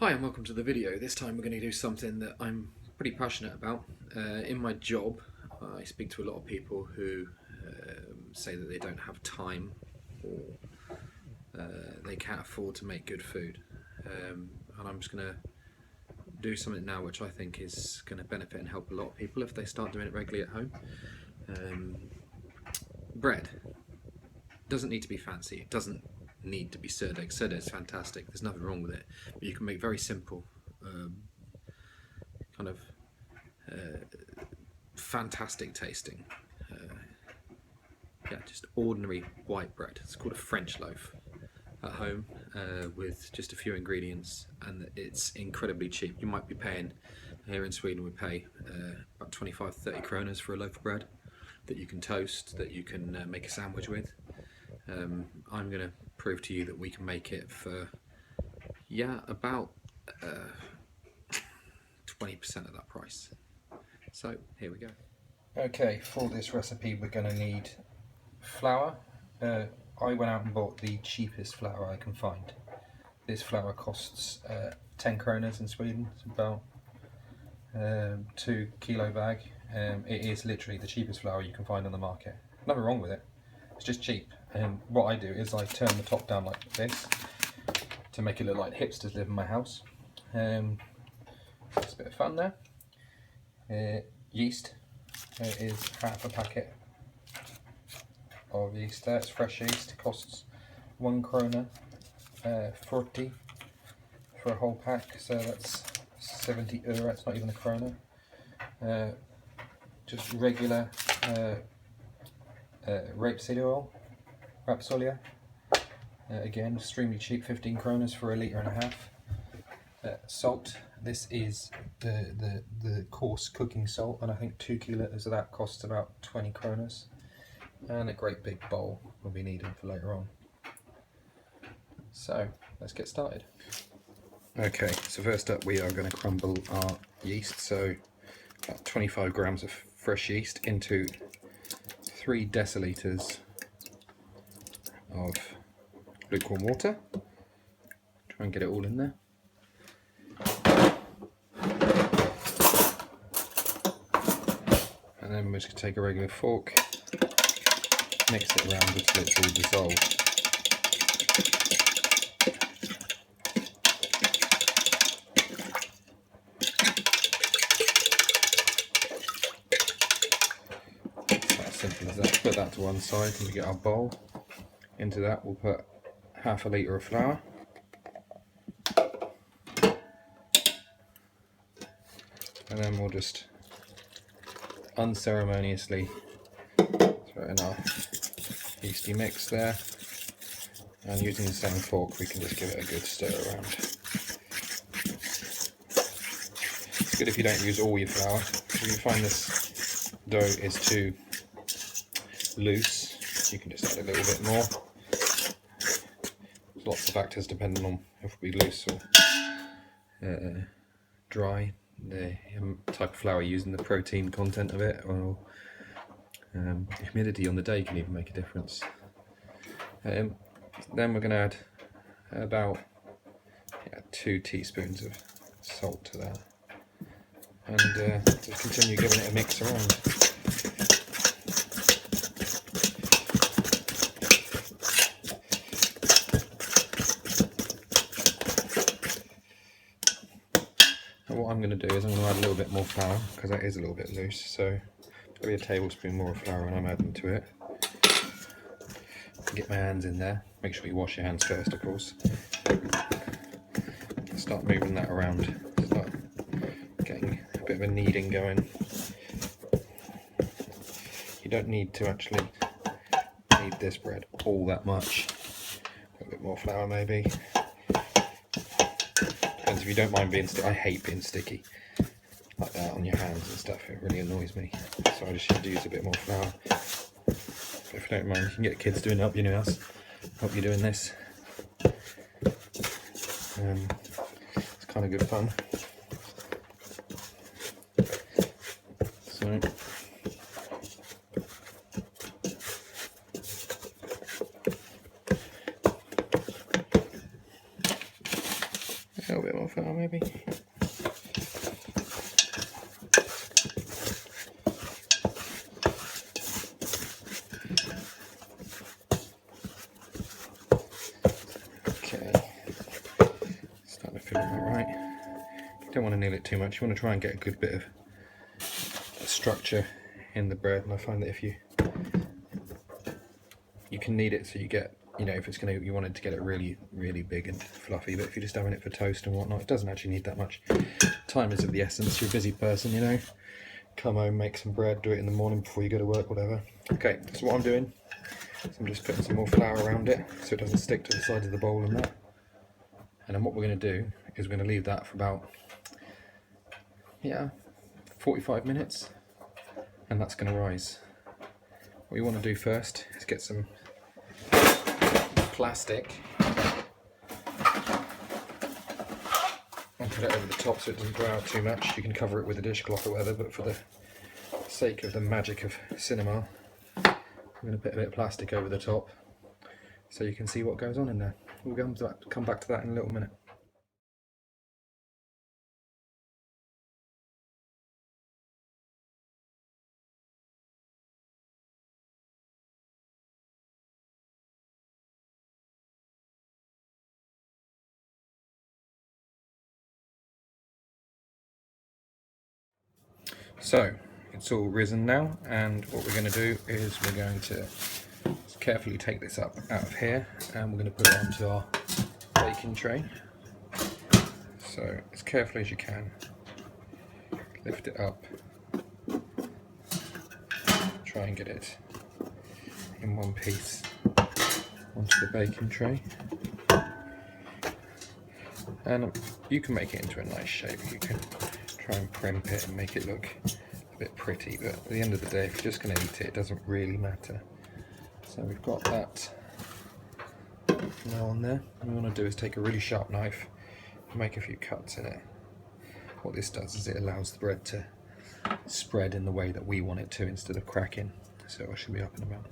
Hi and welcome to the video. This time we're going to do something that I'm pretty passionate about. In my job, I speak to a lot of people who say that they don't have time or they can't afford to make good food. And I'm just going to do something now which I think is going to benefit and help a lot of people if they start doing it regularly at home. Bread doesn't need to be fancy. It doesn't need to be surdeg. Surdeg is fantastic. There's nothing wrong with it. But you can make very simple, kind of fantastic tasting, just ordinary white bread. It's called a French loaf at home with just a few ingredients, and it's incredibly cheap. You might be paying, here in Sweden we pay about 25-30 kronas for a loaf of bread that you can toast, that you can make a sandwich with. I'm going to prove to you that we can make it for about 20% of that price. So here we go. Okay, for this recipe we're going to need flour. I went out and bought the cheapest flour I can find. This flour costs 10 kronas in Sweden. It's about 2 kilo bag. It is literally the cheapest flour you can find on the market. Nothing wrong with it, it's just cheap. And what I do is I turn the top down like this to make it look like hipsters live in my house. Just a bit of fun there. Yeast is half a packet of yeast there. It's fresh yeast. It costs 1 krona 40 for a whole pack, so that's 70 euro. It's not even a krona. Just regular rapeseed oil, rapsolia. Again, extremely cheap, 15 kronas for 1.5 liters. Salt. This is the coarse cooking salt, and I think 2 kilos of that costs about 20 kronas. And a great big bowl will be needed for later on. So let's get started. Okay, so first up we are going to crumble our yeast. So about 25 grams of fresh yeast into 3 deciliters of lukewarm water. Try and get it all in there. And then we're just going to take a regular fork, mix it around until it's all dissolved. It's as simple as that. Put that to one side and we get our bowl. Into that we'll put half a litre of flour. And then we'll just unceremoniously throw in our yeasty mix there, and using the same fork we can just give it a good stir around. It's good if you don't use all your flour. If you find this dough is too loose, you can just add a little bit more. There's lots of factors depending on if it will be loose or dry, the type of flour used and the protein content of it, or humidity on the day can even make a difference. Then we're going to add about 2 teaspoons of salt to that, and just continue giving it a mix around. What I'm going to do is I'm going to add a little bit more flour, because that is a little bit loose, so maybe a tablespoon more of flour when I'm adding to it. Get my hands in there, make sure you wash your hands first of course. Start moving that around, start getting a bit of a kneading going. You don't need to actually knead this bread all that much, a bit more flour maybe. If you don't mind being sticky, I hate being sticky like that on your hands and stuff, it really annoys me, so I just used to use a bit more flour. But if you don't mind, you can get kids doing it up your new house, help you doing this. It's kind of good fun. So little bit more flour maybe. Okay, starting to feel about right. You don't want to knead it too much, you want to try and get a good bit of structure in the bread, and I find that if you can knead it so you get, you know, if it's going to, you want it to get it really big and fluffy, but if you're just having it for toast and whatnot, it doesn't actually need that much. Time is of the essence. You're a busy person, you know, come home, make some bread, do it in the morning before you go to work, whatever. Okay, so what I'm doing is I'm just putting some more flour around it so it doesn't stick to the sides of the bowl and that. And then what we're going to do is we're going to leave that for about 45 minutes, and that's going to rise. What you want to do first is get some plastic and put it over the top so it doesn't dry out too much. You can cover it with a dishcloth or whatever, but for the sake of the magic of cinema, I'm going to put a bit of plastic over the top so you can see what goes on in there. We'll come back to that in a little minute. So it's all risen now, and what we're going to do is we're going to carefully take this up out of here, and we're going to put it onto our baking tray. So as carefully as you can, lift it up, try and get it in one piece onto the baking tray, and you can make it into a nice shape. You can try and primp it and make it look a bit pretty, but at the end of the day, if you're just going to eat it, it doesn't really matter. So we've got that now on there. What we want to do is take a really sharp knife and make a few cuts in it. What this does is it allows the bread to spread in the way that we want it to instead of cracking. So I should be up and about.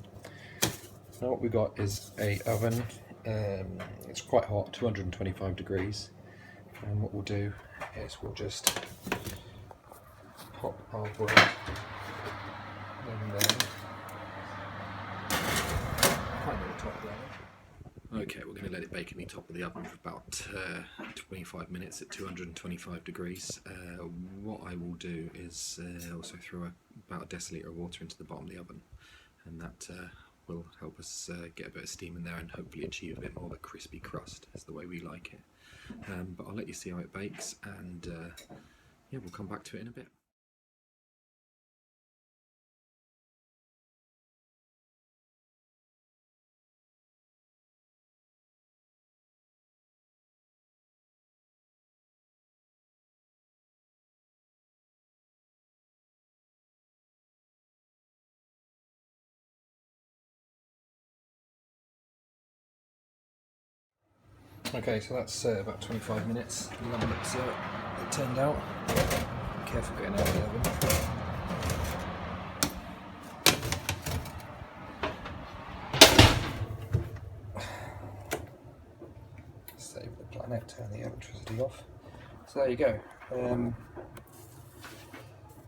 Now what we've got is a oven. It's quite hot, 225 degrees. And what we'll do is we'll just pop our bread in there. Okay, we're going to let it bake in the top of the oven for about 25 minutes at 225 degrees. What I will do is also throw about a decilitre of water into the bottom of the oven, and that will help us get a bit of steam in there and hopefully achieve a bit more of a crispy crust. That's the way we like it. But I'll let you see how it bakes, and yeah, we'll come back to it in a bit. Okay, so that's about 25 minutes. I love it, it turned out. Be careful getting out of the oven. Save the planet, turn the electricity off. So there you go.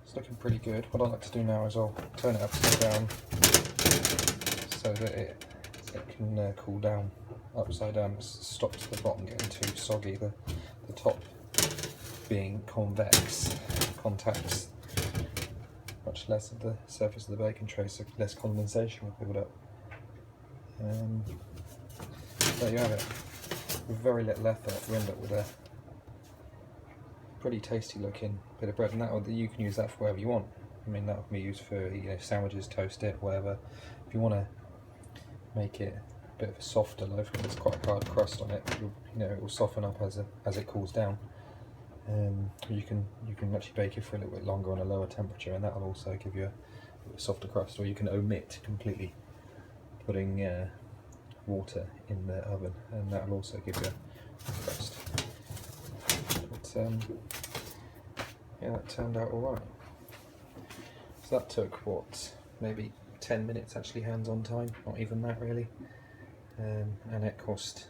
It's looking pretty good. What I like to do now is I'll turn it upside down so that it can cool down upside down. It stops the bottom getting too soggy, the top being convex contacts much less of the surface of the baking tray, so less condensation will build up. There you have it. With very little effort, we end up with a pretty tasty looking bit of bread, and you can use that for whatever you want. I mean, that would be used for, you know, sandwiches, toast it, whatever. If you want to make it a bit of a softer loaf, because it's quite a hard crust on it, it will soften up as it cools down. You can actually bake it for a little bit longer on a lower temperature, and that will also give you a softer crust. Or you can omit completely putting water in the oven, and that will also give you a crust. But yeah, that turned out alright. So that took maybe 10 minutes actually hands-on time, not even that really. And it cost,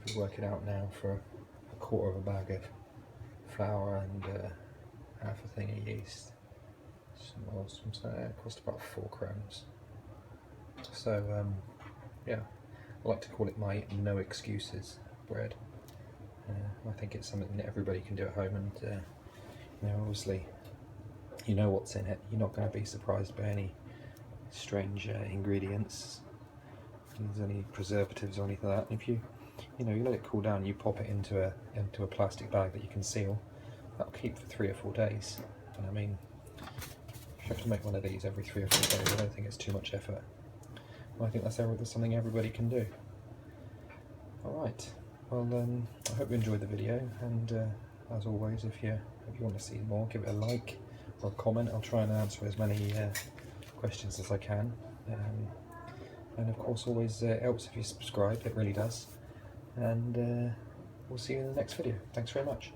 if we work it out now, for a quarter of a bag of flour and half a thing of yeast. It cost about £4. So yeah, I like to call it my no excuses bread. I think it's something that everybody can do at home, and you know, obviously you know what's in it. You're not going to be surprised by any strange ingredients. There's any preservatives or anything like that. And if you let it cool down, you pop it into a plastic bag that you can seal. That'll keep for 3 or 4 days. And I mean, if you have to make one of these every 3 or 4 days, I don't think it's too much effort. I think that's something everybody can do. Alright, well I hope you enjoyed the video, and as always, if you want to see more, give it a like or a comment. I'll try and answer as many questions as I can. And of course, always helps if you subscribe, it really does. And we'll see you in the next video. Thanks very much.